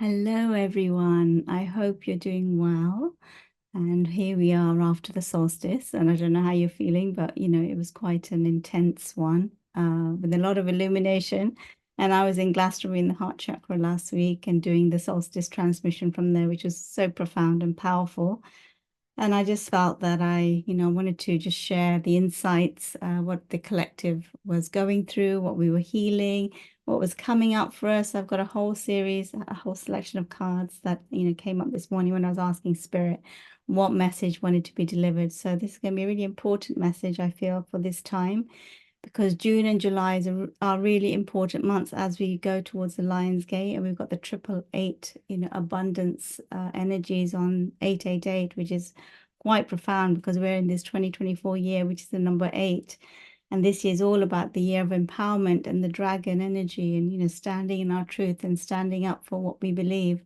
Hello, everyone. I hope you're doing well. And here we are after the solstice. And I don't know how you're feeling, but it was quite an intense one with a lot of illumination. And I was in Glastonbury in the heart chakra last week and doing the solstice transmission from there, which was so profound and powerful. And I just felt that I wanted to just share the insights, what the collective was going through, what we were healing, what was coming up for us. I've got a whole series, a whole selection of cards that, came up this morning when I was asking Spirit what message wanted to be delivered. So this is going to be a really important message, I feel, for this time because June and July are really important months as we go towards the Lion's Gate, and we've got the 888, abundance energies on 888, which is quite profound because we're in this 2024 year, which is the number 8. And this year is all about the year of empowerment and the dragon energy and, standing in our truth and standing up for what we believe.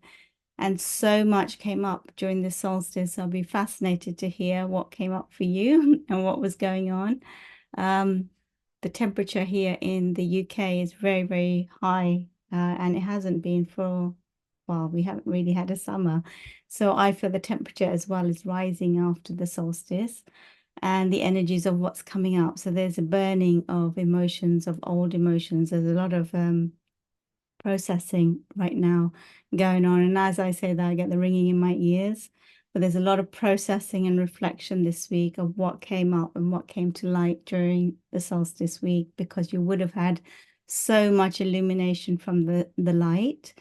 And so much came up during the solstice. I'll be fascinated to hear what came up for you and what was going on. The temperature here in the UK is very, very high, and it hasn't been for, well, we haven't really had a summer. So I feel the temperature as well is rising after the solstice and the energies of what's coming up. So there's a burning of emotions, of old emotions. There's a lot of processing right now going on. And as I say that, I get the ringing in my ears. But there's a lot of processing and reflection this week of what came up and what came to light during the solstice week, because you would have had so much illumination from the light,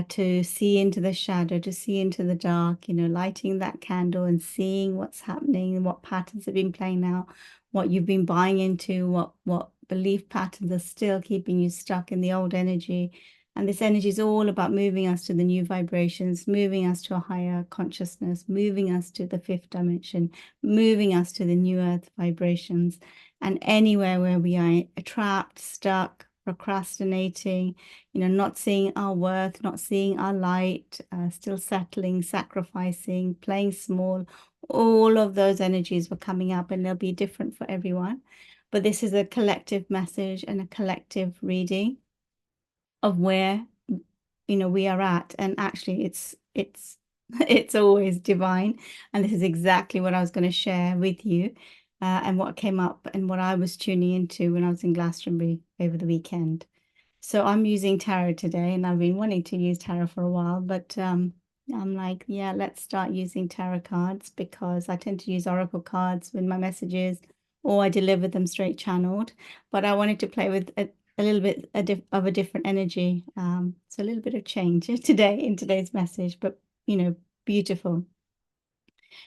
to see into the shadow, to see into the dark, lighting that candle and seeing what's happening, what patterns have been playing out, what you've been buying into, what belief patterns are still keeping you stuck in the old energy. And this energy is all about moving us to the new vibrations, moving us to a higher consciousness, moving us to the fifth dimension, moving us to the new earth vibrations. And anywhere where we are trapped, stuck, procrastinating, not seeing our worth, not seeing our light, still settling, sacrificing, playing small, all of those energies were coming up, and they'll be different for everyone. But this is a collective message and a collective reading of where we are at. And actually it's it's always divine. And this is exactly what I was going to share with you, and what came up and what I was tuning into when I was in Glastonbury over the weekend. So I'm using tarot today, and I've been wanting to use tarot for a while, but I'm like, yeah, let's start using tarot cards because I tend to use oracle cards with my messages, or I deliver them straight channeled. But I wanted to play with a little bit of a different energy. So a little bit of change today in today's message, but beautiful.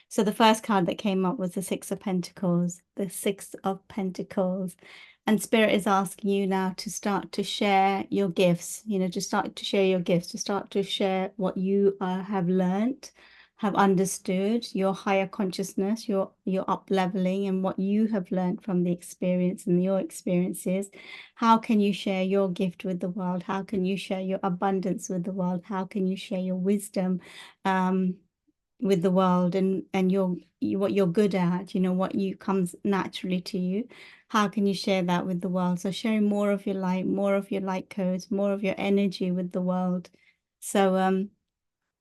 So the first card that came up was the Six of Pentacles, the Six of Pentacles. And Spirit is asking you now to start to share your gifts, to start to share your gifts, to start to share what you have learned, have understood, your higher consciousness, your up leveling, and what you have learned from the experience and your experiences. How can you share your gift with the world? How can you share your abundance with the world? How can you share your wisdom with the world, and what you're good at, what you comes naturally to you? How can you share that with the world? So sharing more of your light, more of your light codes, more of your energy with the world. So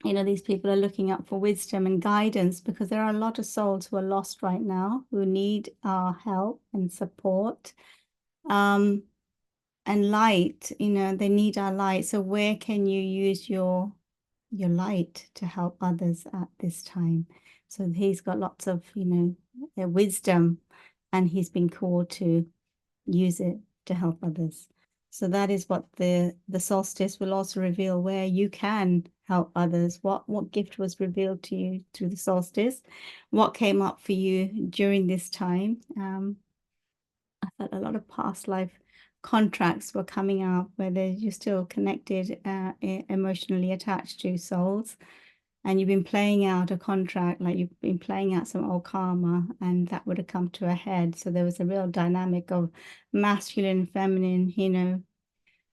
these people are looking up for wisdom and guidance because there are a lot of souls who are lost right now, who need our help and support, and light. They need our light. So where can you use your light to help others at this time? So he's got lots of, wisdom, and he's been called to use it to help others. So that is what the solstice will also reveal, where you can help others. What gift was revealed to you through the solstice? What came up for you during this time? I felt a lot of past life contracts were coming up where you're still connected, emotionally attached to souls, and you've been playing out a contract, like you've been playing out some old karma, and that would have come to a head. So there was a real dynamic of masculine, feminine,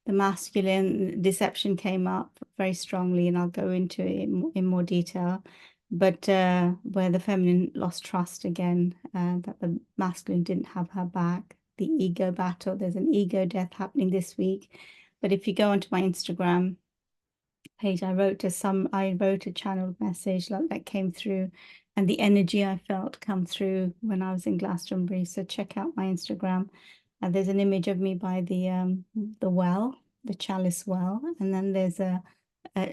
the masculine deception came up very strongly, and I'll go into it in more detail. But where the feminine lost trust again, that the masculine didn't have her back, the ego battle. There's an ego death happening this week. But if you go onto my Instagram, page, I wrote a channeled message like that came through, and the energy I felt come through when I was in Glastonbury. So check out my Instagram. There's an image of me by the well, the chalice well, and then there's a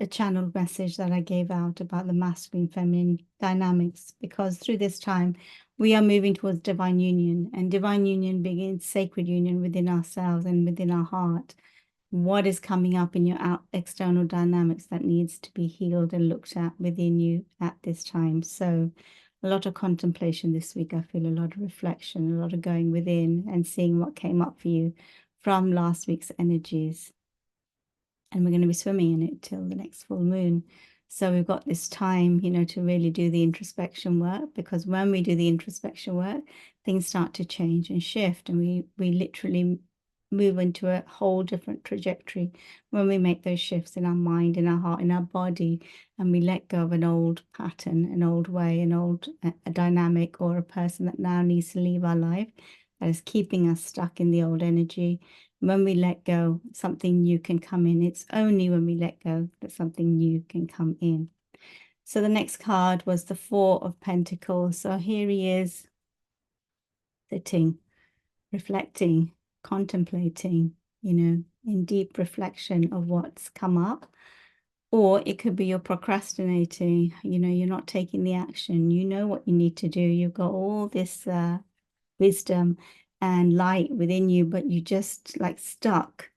channeled message that I gave out about the masculine feminine dynamics, because through this time we are moving towards divine union, and divine union begins sacred union within ourselves and within our heart. What is coming up in your external dynamics that needs to be healed and looked at within you at this time? So a lot of contemplation this week. I feel a lot of reflection, a lot of going within and seeing what came up for you from last week's energies. And we're going to be swimming in it till the next full moon. So we've got this time, to really do the introspection work, because when we do the introspection work, things start to change and shift, and we literally move into a whole different trajectory when we make those shifts in our mind, in our heart, in our body, and we let go of an old pattern, an old way, an old a dynamic, or a person that now needs to leave our life that is keeping us stuck in the old energy. When we let go, something new can come in. It's only when we let go that something new can come in. So the next card was the Four of Pentacles. So here he is, sitting, reflecting, contemplating, in deep reflection of what's come up. Or it could be you're procrastinating, you're not taking the action. You know what you need to do. You've got all this wisdom and light within you, but you just like stuck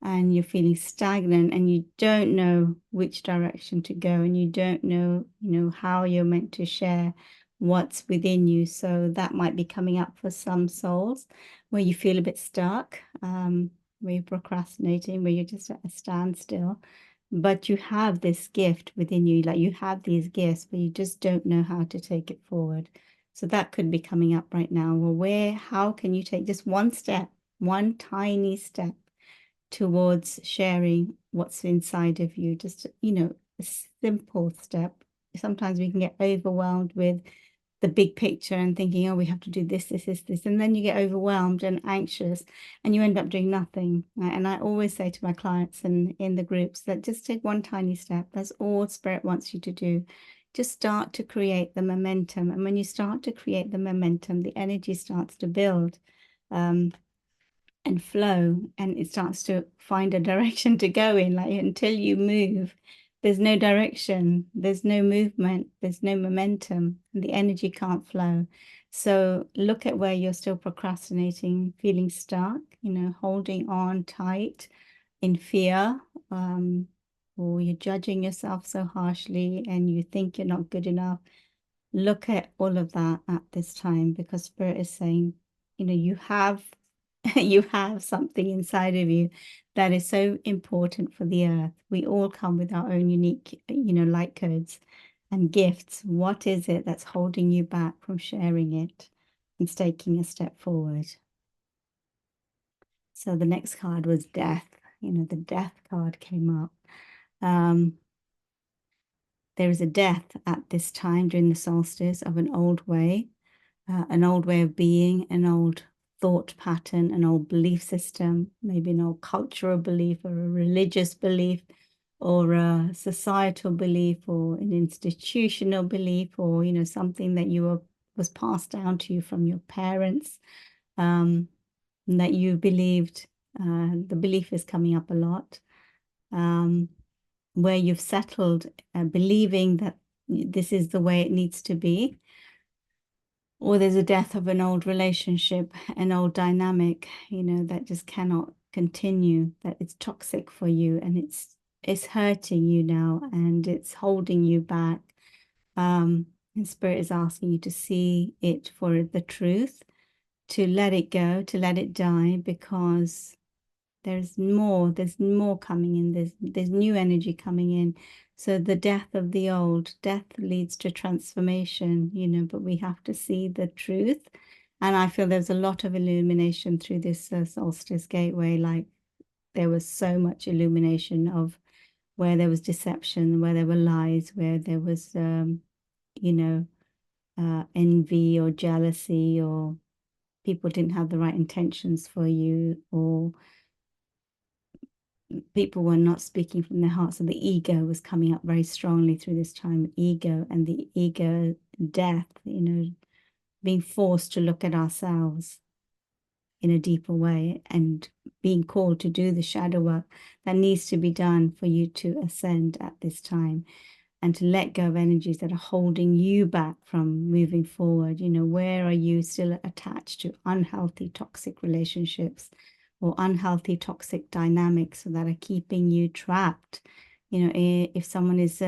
and you're feeling stagnant and you don't know which direction to go, and you don't know, how you're meant to share what's within you. So that might be coming up for some souls where you feel a bit stuck, where you're procrastinating, where you're just at a standstill. But you have this gift within you, like you have these gifts, but you just don't know how to take it forward. So that could be coming up right now. Well, how can you take just one step, one tiny step towards sharing what's inside of you? Just, a simple step. Sometimes we can get overwhelmed with the big picture and thinking, oh, we have to do this, this, this, this. And then you get overwhelmed and anxious and you end up doing nothing. And I always say to my clients and in the groups that just take one tiny step. That's all Spirit wants you to do. Just start to create the momentum. And when you start to create the momentum, the energy starts to build and flow, and it starts to find a direction to go in. Like until you move, there's no direction, there's no movement, there's no momentum, and the energy can't flow. So look at where you're still procrastinating, feeling stuck, holding on tight in fear, or you're judging yourself so harshly and you think you're not good enough. Look at all of that at this time, because Spirit is saying, you have you have something inside of you that is so important for the earth. We all come with our own unique, light codes and gifts. What is it that's holding you back from sharing it and taking a step forward? So the next card was death. The death card came up. There is a death at this time during the solstice of an old way of being, an old thought pattern, an old belief system, maybe an old cultural belief or a religious belief or a societal belief or an institutional belief, or, something that was passed down to you from your parents, that you believed. The belief is coming up a lot, where you've settled believing that this is the way it needs to be. Or there's a death of an old relationship, an old dynamic, that just cannot continue, that it's toxic for you and it's hurting you now and it's holding you back. And Spirit is asking you to see it for the truth, to let it go, to let it die, because there's more coming in. There's new energy coming in. So the death of the old, death leads to transformation, but we have to see the truth. And I feel there's a lot of illumination through this solstice gateway. Like there was so much illumination of where there was deception, where there were lies, where there was, envy or jealousy, or people didn't have the right intentions for you, or people were not speaking from their heart. So the ego was coming up very strongly through this time, ego and the ego death, being forced to look at ourselves in a deeper way and being called to do the shadow work that needs to be done for you to ascend at this time and to let go of energies that are holding you back from moving forward. Where are you still attached to unhealthy, toxic relationships or unhealthy, toxic dynamics that are keeping you trapped? If someone is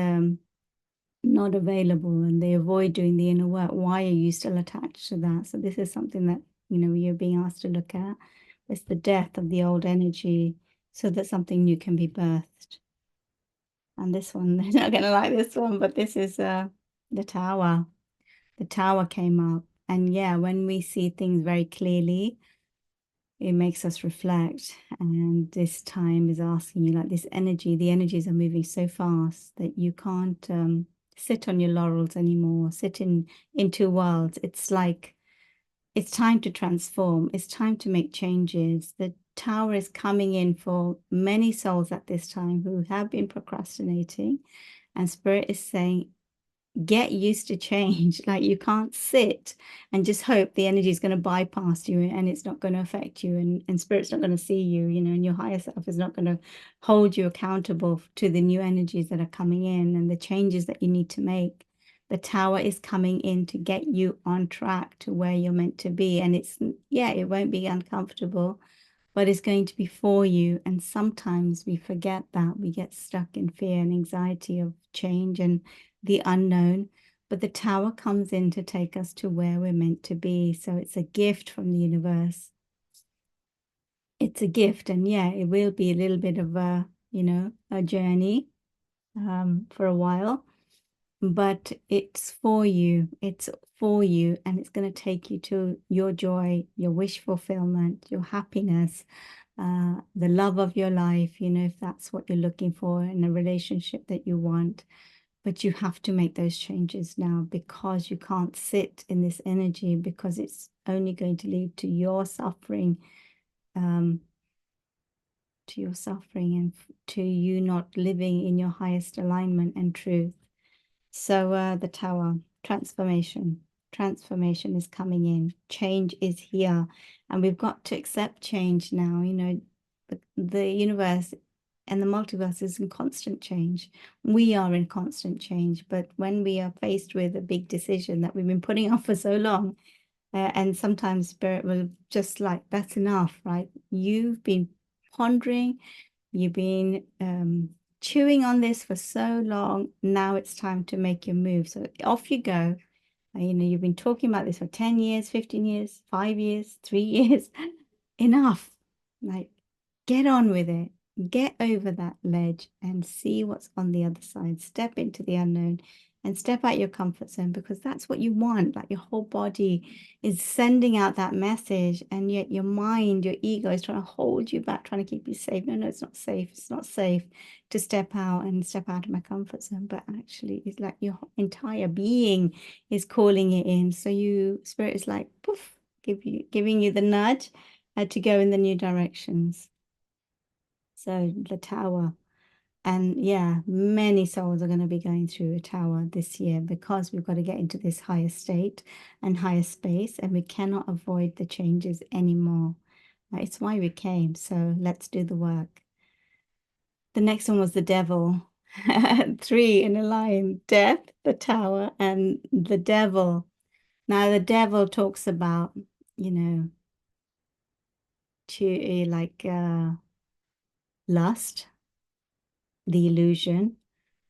not available and they avoid doing the inner work, why are you still attached to that? So this is something that, you're being asked to look at. It's the death of the old energy so that something new can be birthed. And this one, they're not going to like this one, but this is the tower. The tower came up. And yeah, when we see things very clearly, it makes us reflect. And this time is asking you, like, this energy, the energies are moving so fast that you can't sit on your laurels anymore, sit in two worlds. It's like, it's time to transform. It's time to make changes. The tower is coming in for many souls at this time who have been procrastinating. And Spirit is saying, get used to change. Like, you can't sit and just hope the energy is going to bypass you and it's not going to affect you, and Spirit's not going to see you, and your higher self is not going to hold you accountable to the new energies that are coming in and the changes that you need to make. The tower is coming in to get you on track to where you're meant to be. And it won't be uncomfortable, but it's going to be for you. And sometimes we forget that. We get stuck in fear and anxiety of change and the unknown. But the tower comes in to take us to where we're meant to be. So it's a gift from the universe. It's a gift. And yeah, it will be a little bit of a journey for a while. But it's for you. It's for you. And it's going to take you to your joy, your wish fulfillment, your happiness, the love of your life, if that's what you're looking for in a relationship that you want. But you have to make those changes now, because you can't sit in this energy, because it's only going to lead to your suffering, and to you not living in your highest alignment and truth. So the tower, transformation is coming in. Change is here, and we've got to accept change now. The universe and the multiverse is in constant change. We are in constant change, but when we are faced with a big decision that we've been putting off for so long, and sometimes Spirit will just like, that's enough, right? You've been pondering, you've been chewing on this for so long. Now it's time to make your move. So off you go. You've been talking about this for 10 years, 15 years, 5 years, 3 years. Enough. Like, get on with it. Get over that ledge and see what's on the other side. Step into the unknown and step out your comfort zone, because that's what you want. Like, your whole body is sending out that message, and yet your mind, your ego is trying to hold you back, trying to keep you safe. No, it's not safe. It's not safe to step out of my comfort zone. But actually, it's like your entire being is calling it in. So Spirit is like, poof, giving you the nudge to go in the new directions. So the tower. And yeah, many souls are going to be going through a tower this year, because we've got to get into this higher state and higher space, and we cannot avoid the changes anymore. It's why we came. So let's do the work. The next one was the devil. 3 in a line: death, the tower, and the devil. Now, the devil talks about, lust, the illusion,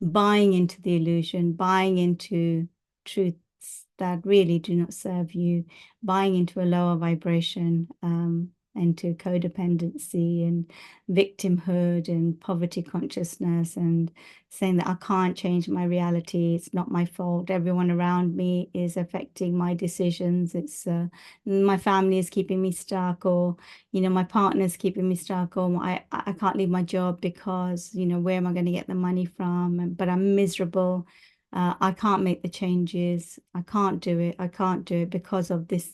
buying into the illusion, buying into truths that really do not serve you, buying into a lower vibration, into codependency and victimhood and poverty consciousness, and saying that I can't change my reality. It's not my fault. Everyone around me is affecting my decisions. It's my family is keeping me stuck, or my partner's keeping me stuck, or I can't leave my job because, where am I going to get the money from? But I'm miserable. I can't make the changes. I can't do it. I can't do it because of this.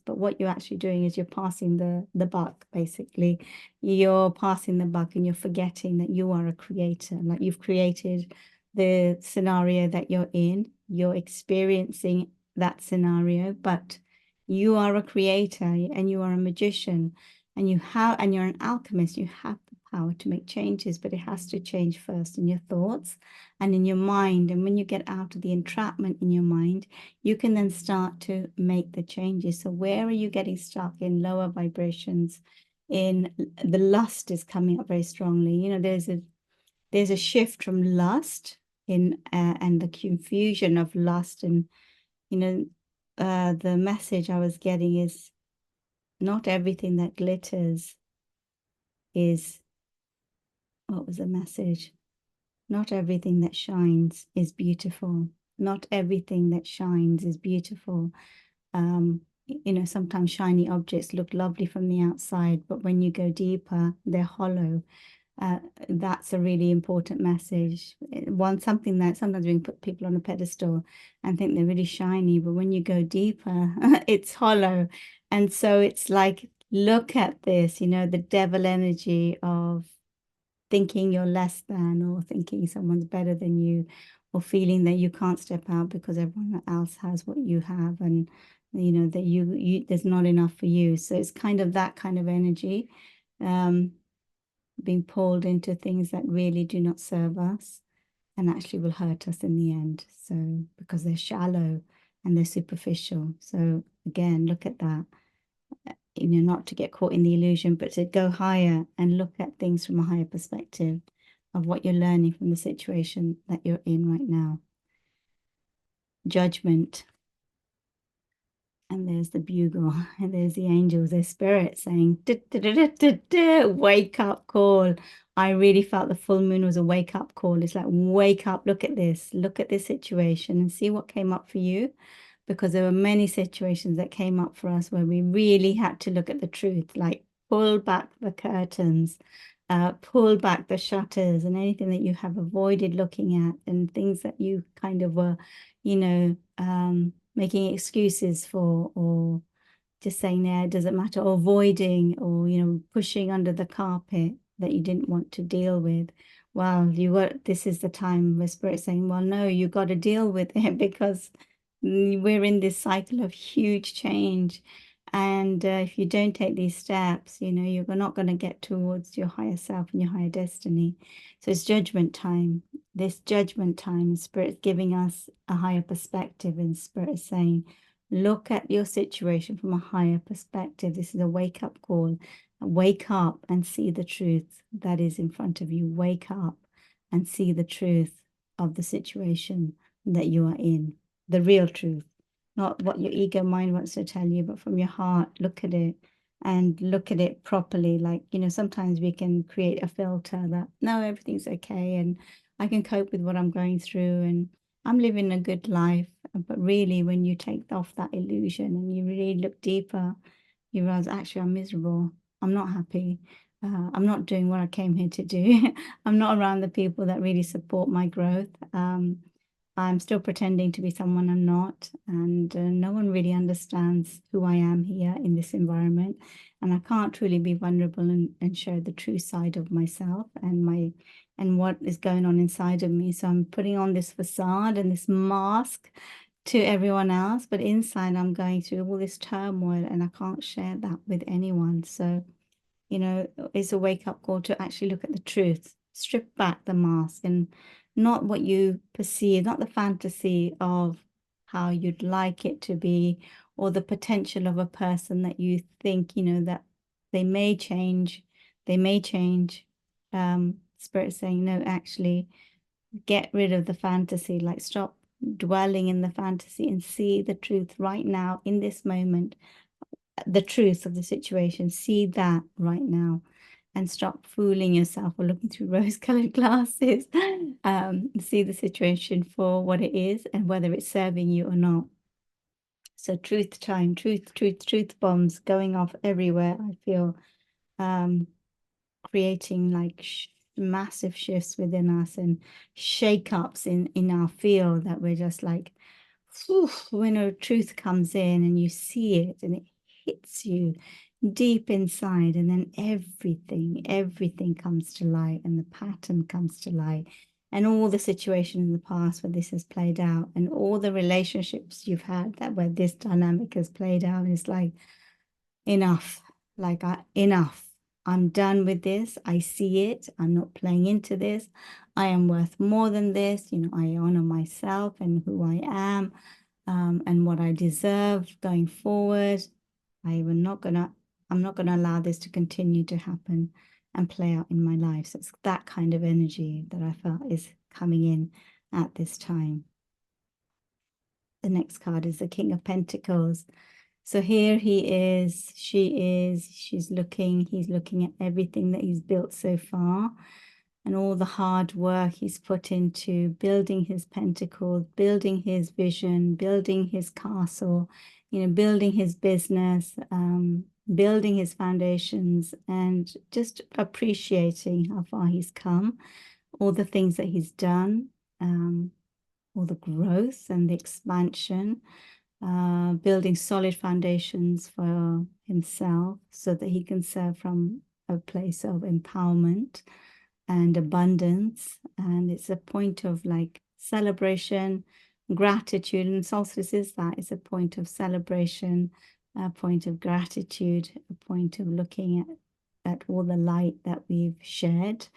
But what you're actually doing is you're passing the buck, basically. You're passing the buck and you're forgetting that you are a creator. Like you've created the scenario that you're in. You're experiencing that scenario, but you are a creator and you are a magician and you're an alchemist. You have the power to make changes, but it has to change first in your thoughts and in your mind. And when you get out of the entrapment in your mind, you can then start to make the changes. So where are you getting stuck in lower vibrations? In the lust is coming up very strongly. You know, there's a shift from lust in and the confusion of lust. And you know, the message I was getting is not everything that glitters is, what was the message? Not everything that shines is beautiful. Not everything that shines is beautiful. You know, sometimes shiny objects look lovely from the outside, but when you go deeper, they're hollow. That's a really important message. Something that sometimes we can put people on a pedestal and think they're really shiny, but when you go deeper, it's hollow. And so it's like, look at this, you know, the devil energy of thinking you're less than, or thinking someone's better than you, or feeling that you can't step out because everyone else has what you have, and you know that you there's not enough for you. So it's kind of that kind of energy, being pulled into things that really do not serve us and actually will hurt us in the end. So because they're shallow and they're superficial. So again, look at that. You know, not to get caught in the illusion, but to go higher and look at things from a higher perspective of what you're learning from the situation that you're in right now. Judgment. And there's the bugle, and there's the angels, there's spirit saying, "Du, du, du, du, du, du, wake up call." I really felt the full moon was a wake up call. It's like, wake up, look at this situation and see what came up for you. Because there were many situations that came up for us where we really had to look at the truth, like pull back the curtains, pull back the shutters, and anything that you have avoided looking at, and things that you kind of were, you know, making excuses for, or just saying, "No, it doesn't matter," or avoiding, or, you know, pushing under the carpet that you didn't want to deal with. Well, this is the time where Spirit's saying, well, no, you got to deal with it because we're in this cycle of huge change. And if you don't take these steps, you know, you're not going to get towards your higher self and your higher destiny. So it's judgment time. This judgment time, Spirit's giving us a higher perspective, and Spirit is saying, look at your situation from a higher perspective. This is a wake-up call. Wake up and see the truth that is in front of you. Wake up and see the truth of the situation that you are in. The real truth, not what your ego mind wants to tell you, but from your heart, look at it and look at it properly. Like, you know, sometimes we can create a filter that, no, everything's okay, and I can cope with what I'm going through, and I'm living a good life. But really, when you take off that illusion and you really look deeper, you realize, actually, I'm miserable. I'm not happy. I'm not doing what I came here to do. I'm not around the people that really support my growth. I'm still pretending to be someone I'm not, and no one really understands who I am here in this environment. And I can't truly be vulnerable and show the true side of myself and what is going on inside of me. So I'm putting on this facade and this mask to everyone else, but inside I'm going through all this turmoil, and I can't share that with anyone. So, you know, it's a wake-up call to actually look at the truth, strip back the mask, and not what you perceive, not the fantasy of how you'd like it to be, or the potential of a person that you think, you know, that they may change, they may change. Spirit saying, no, actually, get rid of the fantasy, like stop dwelling in the fantasy and see the truth right now in this moment, the truth of the situation. See that right now, and stop fooling yourself or looking through rose-colored glasses. See the situation for what it is and whether it's serving you or not. So truth time, truth bombs going off everywhere. I feel creating like massive shifts within us and shake-ups in our field that we're just like, whew, when a truth comes in and you see it and it hits you deep inside, and then everything comes to light, and the pattern comes to light, and all the situations in the past where this has played out, and all the relationships you've had that where this dynamic has played out. It's like, enough, enough. I'm done with this. I see it. I'm not playing into this. I am worth more than this. You know, I honor myself and who I am, and what I deserve going forward. I'm not gonna allow this to continue to happen and play out in my life. So it's that kind of energy that I felt is coming in at this time. The next card is the King of Pentacles. So here he is, she's looking, he's looking at everything that he's built so far and all the hard work he's put into building his pentacles, building his vision, building his castle, you know, building his business, building his foundations, and just appreciating how far he's come, all the things that he's done, all the growth and the expansion. Building solid foundations for himself so that he can serve from a place of empowerment and abundance. And it's a point of like celebration, gratitude, and solstice is that. It's a point of celebration, a point of gratitude, a point of looking at all the light that we've shared,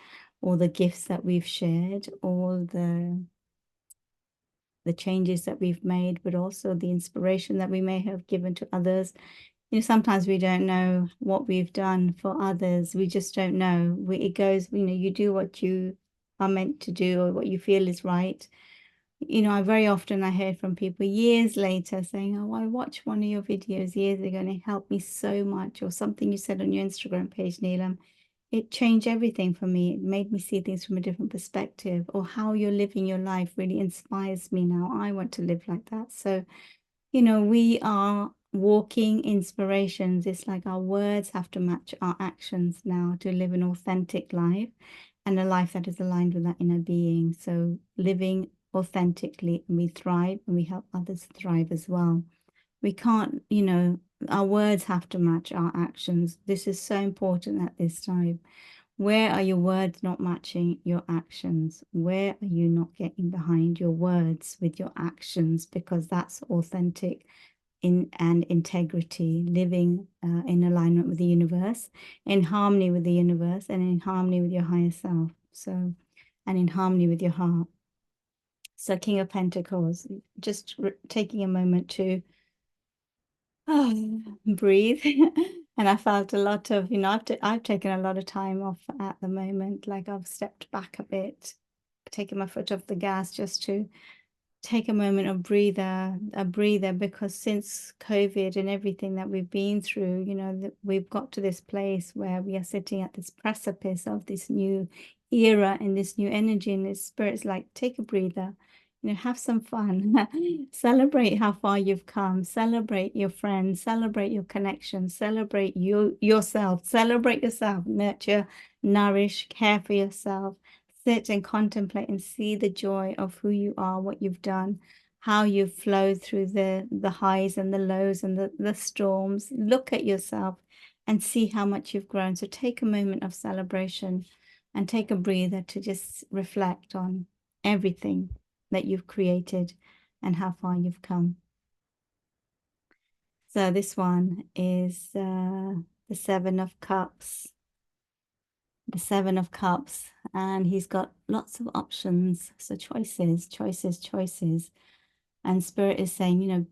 all the gifts that we've shared, all the changes that we've made, but also the inspiration that we may have given to others. You know, sometimes we don't know what we've done for others. We just don't know. It goes, you know, you do what you are meant to do or what you feel is right. You know, I heard from people years later saying, oh, I watched one of your videos years ago and it helped me so much, or something you said on your Instagram page, Neelam. It changed everything for me. It made me see things from a different perspective, or how you're living your life really inspires me now. I want to live like that. So, you know, we are walking inspirations. It's like our words have to match our actions now to live an authentic life and a life that is aligned with that inner being. So living authentically, and we thrive and we help others thrive as well. We can't, you know, our words have to match our actions. This is so important at this time. Where are your words not matching your actions? Where are you not getting behind your words with your actions? Because that's authentic and integrity, living in alignment with the universe, in harmony with the universe, and in harmony with your higher self. So, and in harmony with your heart. So King of Pentacles, just taking a moment to breathe. And I felt a lot of, you know, I've taken a lot of time off at the moment. Like I've stepped back a bit, taken my foot off the gas just to take a moment of a breather, because since COVID and everything that we've been through, you know, we've got to this place where we are sitting at this precipice of this new era and this new energy, and this spirit's like, take a breather. You know, have some fun, celebrate how far you've come, celebrate your friends, celebrate your connections, celebrate yourself, nurture, nourish, care for yourself, sit and contemplate and see the joy of who you are, what you've done, how you've flowed through the highs and the lows and the storms. Look at yourself and see how much you've grown. So take a moment of celebration and take a breather to just reflect on everything that you've created and how far you've come. So this one is the Seven of Cups. The Seven of Cups, and he's got lots of options. So choices. And Spirit is saying, you know,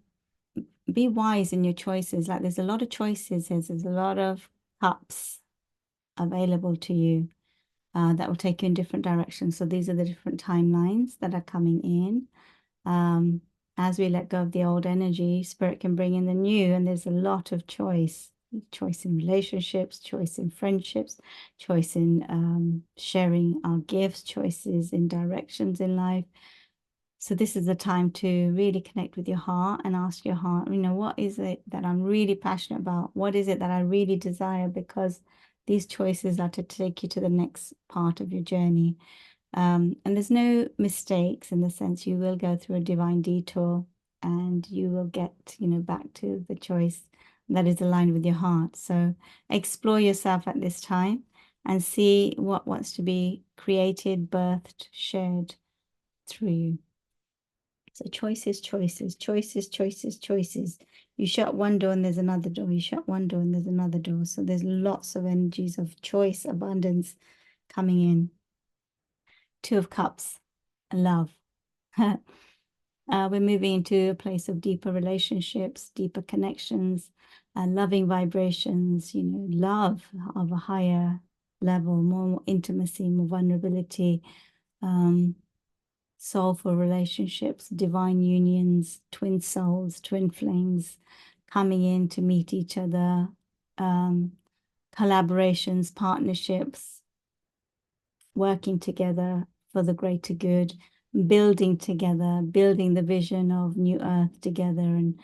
be wise in your choices. Like there's a lot of choices, there's a lot of cups available to you. That will take you in different directions. So these are the different timelines that are coming in. As we let go of the old energy, Spirit can bring in the new, and there's a lot of choice in relationships, choice in friendships, choice in sharing our gifts, choices in directions in life. So this is the time to really connect with your heart and ask your heart, you know, what is it that I'm really passionate about? What is it that I really desire? Because These choices are to take you to the next part of your journey. And there's no mistakes, in the sense you will go through a divine detour and you will get, back to the choice that is aligned with your heart. So explore yourself at this time and see what wants to be created, birthed, shared through you. So choices, choices, choices, choices, choices. You shut one door and there's another door. You shut one door and there's another door. So there's lots of energies of choice, abundance coming in. Two of Cups, love. We're moving into a place of deeper relationships, deeper connections, loving vibrations, love of a higher level, more intimacy, more vulnerability, soulful relationships, divine unions, twin souls, twin flames coming in to meet each other, collaborations, partnerships, working together for the greater good, building together, building the vision of New Earth together, and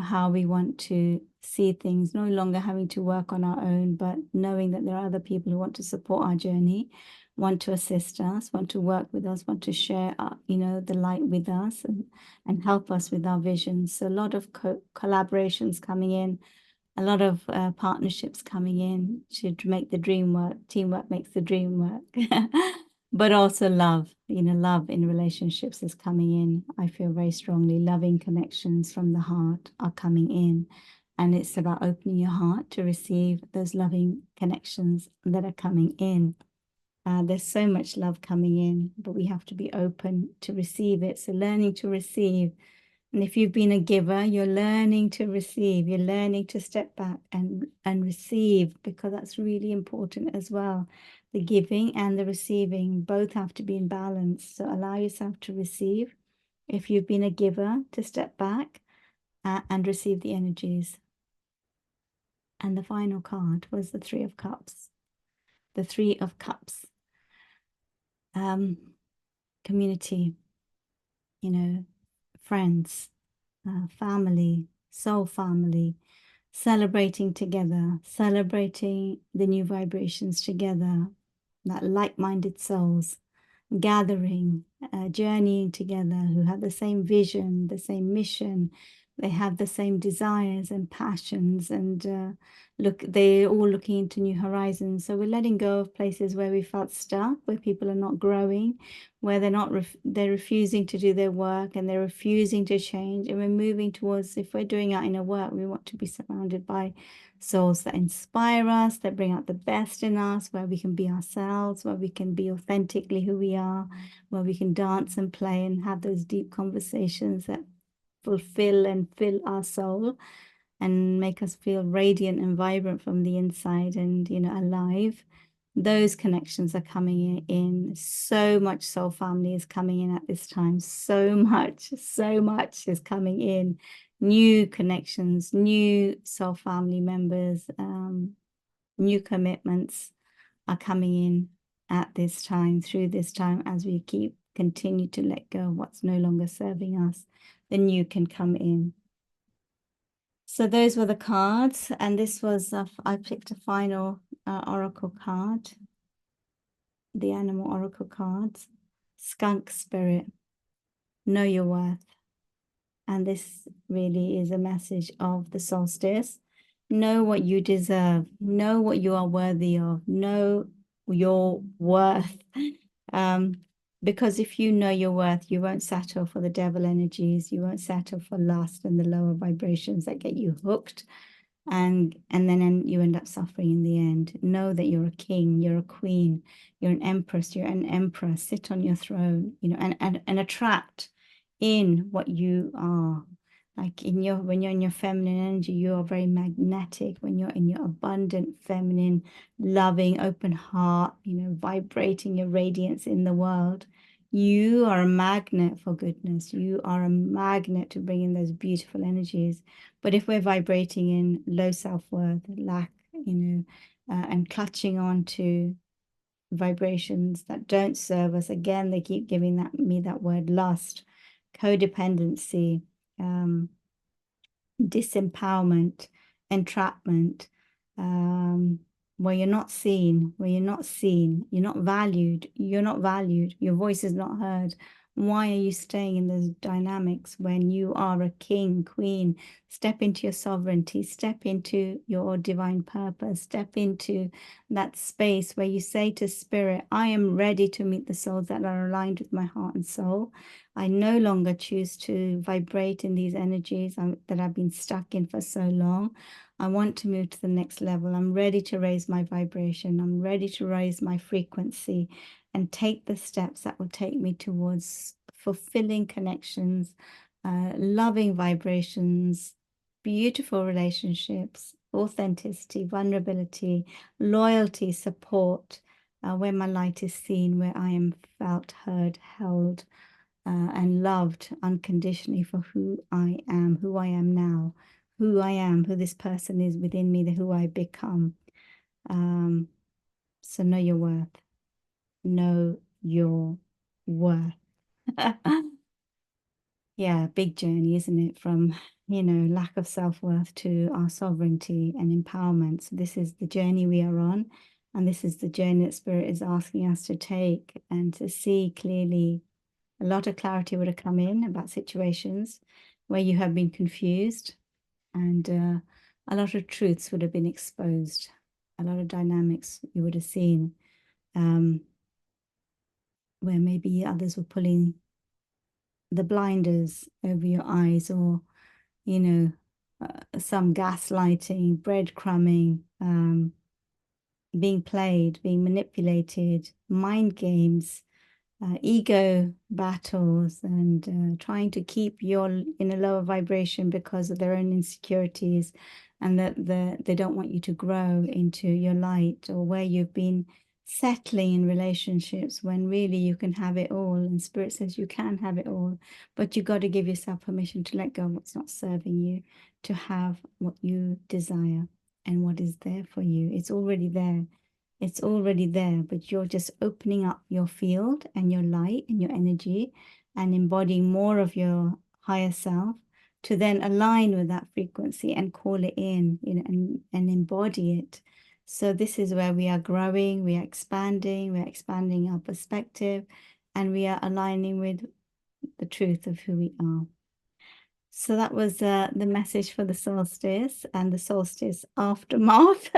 how we want to see things, no longer having to work on our own, but knowing that there are other people who want to support our journey, want to assist us, want to work with us, want to share the light with us, and help us with our visions. So a lot of collaborations coming in, a lot of partnerships coming in to make the dream work. Teamwork makes the dream work. But also love, love in relationships is coming in. I feel very strongly loving connections from the heart are coming in. And it's about opening your heart to receive those loving connections that are coming in. There's so much love coming in, but we have to be open to receive it. So learning to receive. And if you've been a giver, you're learning to receive. You're learning to step back and receive, because that's really important as well. The giving and the receiving both have to be in balance. So allow yourself to receive. If you've been a giver, to step back and receive the energies. And the final card was the Three of Cups. The Three of Cups. Community, friends, family, soul family, celebrating together, celebrating the new vibrations together, that like-minded souls, gathering, journeying together, who have the same vision, the same mission. They have the same desires and passions, and they're all looking into new horizons. So we're letting go of places where we felt stuck, where people are not growing, where they're refusing to do their work and they're refusing to change. And we're moving towards, if we're doing our inner work, we want to be surrounded by souls that inspire us, that bring out the best in us, where we can be ourselves, where we can be authentically who we are, where we can dance and play and have those deep conversations that fulfill and fill our soul and make us feel radiant and vibrant from the inside and, alive. Those connections are coming in. So much soul family is coming in at this time. So much is coming in. New connections, new soul family members, new commitments are coming in at this time, through this time, as we continue to let go of what's no longer serving us. The new can come in. So those were the cards, and this was, I picked a final oracle card, the animal oracle cards. Skunk spirit, know your worth. And this really is a message of the solstice. Know what you deserve. Know what you are worthy of. Know your worth. Because if you know your worth, you won't settle for the devil energies. You won't settle for lust and the lower vibrations that get you hooked. And then you end up suffering in the end. Know that you're a king, you're a queen, you're an empress, you're an emperor. Sit on your throne, and attract in what you are. Like when you're in your feminine energy, you are very magnetic. When you're in your abundant, feminine, loving, open heart, vibrating your radiance in the world, you are a magnet for goodness. You are a magnet to bring in those beautiful energies. But if we're vibrating in low self-worth, lack, and clutching on to vibrations that don't serve us, again, they keep giving me that word lust, codependency, disempowerment, entrapment, where you're not seen, you're not valued, your voice is not heard. Why are you staying in those dynamics when you are a king, queen? Step into your sovereignty, step into your divine purpose, step into that space where you say to spirit, I am ready to meet the souls that are aligned with my heart and soul. I no longer choose to vibrate in these energies that I've been stuck in for so long. I want to move to the next level. I'm ready to raise my vibration. I'm ready to raise my frequency and take the steps that will take me towards fulfilling connections, loving vibrations, beautiful relationships, authenticity, vulnerability, loyalty, support, where my light is seen, where I am felt, heard, held, and loved unconditionally for who I am now, who I am, who this person is within me, who I become. So know your worth. Know your worth. Yeah, big journey, isn't it? From, lack of self-worth to our sovereignty and empowerment. So this is the journey we are on. And this is the journey that Spirit is asking us to take and to see clearly. A lot of clarity would have come in about situations where you have been confused, and a lot of truths would have been exposed. A lot of dynamics you would have seen, where maybe others were pulling the blinders over your eyes, or, some gaslighting, breadcrumbing, being played, being manipulated, mind games, ego battles, and trying to keep you in a lower vibration because of their own insecurities, and that they don't want you to grow into your light, or where you've been settling in relationships when really you can have it all, and Spirit says you can have it all, but you got to give yourself permission to let go of what's not serving you, to have what you desire and what is there for you. It's already there. It's already there, but you're just opening up your field and your light and your energy and embodying more of your higher self to then align with that frequency and call it in, and embody it. So this is where we are growing, we are expanding our perspective, and we are aligning with the truth of who we are. So that was the message for the solstice and the solstice aftermath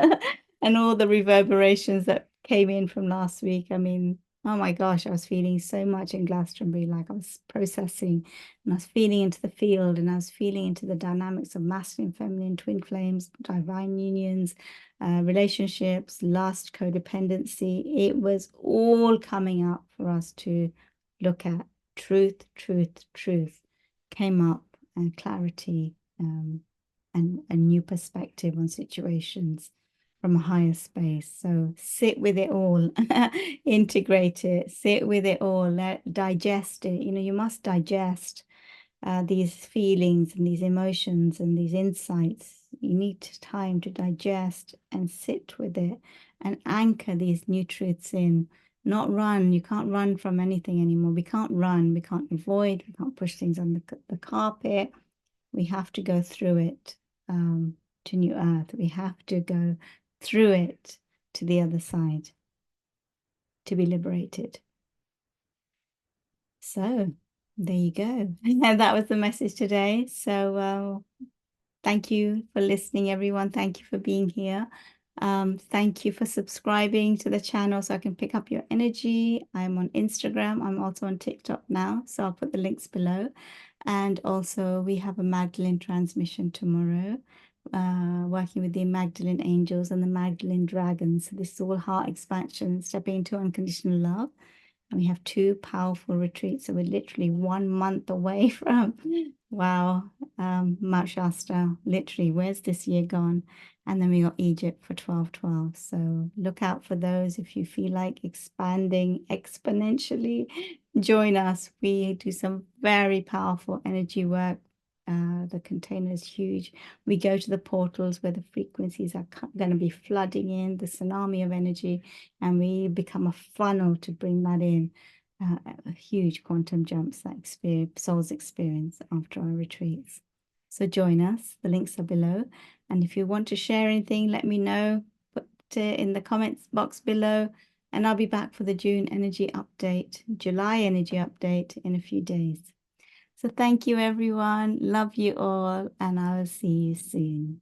and all the reverberations that came in from last week. I mean, oh my gosh, I was feeling so much in Glastonbury, like I was processing, and I was feeling into the field, and I was feeling into the dynamics of masculine, feminine, twin flames, divine unions, relationships, lust, codependency. It was all coming up for us to look at. Truth, truth, truth came up, and clarity, and a new perspective on situations from a higher space. So sit with it all, integrate it, sit with it all, digest it. You must digest these feelings and these emotions and these insights. You need time to digest and sit with it and anchor these new truths in. Not run. You can't run from anything anymore. We can't run. We can't avoid. We can't push things on the carpet. We have to go through it to New Earth. We have to go through it to the other side to be liberated. So there you go. And that was the message today. So thank you for listening, everyone. Thank you for being here. Thank you for subscribing to the channel so I can pick up your energy. I'm on Instagram. I'm also on TikTok now, so I'll put the links below. And also we have a Magdalene transmission tomorrow, working with the Magdalene angels and the Magdalene dragons. So this is all heart expansion, stepping into unconditional love. And we have 2 powerful retreats. So we're literally 1 month away from, wow, Mount Shasta. Literally, where's this year gone? And then we got Egypt for 12/12. So look out for those. If you feel like expanding exponentially, join us. We do some very powerful energy work. The container is huge. We go to the portals where the frequencies are going to be flooding in, the tsunami of energy, and we become a funnel to bring that in. Huge quantum jumps that souls experience after our retreats. So join us. The links are below. And if you want to share anything, let me know. Put in the comments box below, and I'll be back for the June energy update, July energy update in a few days. So thank you, everyone. Love you all, and I'll see you soon.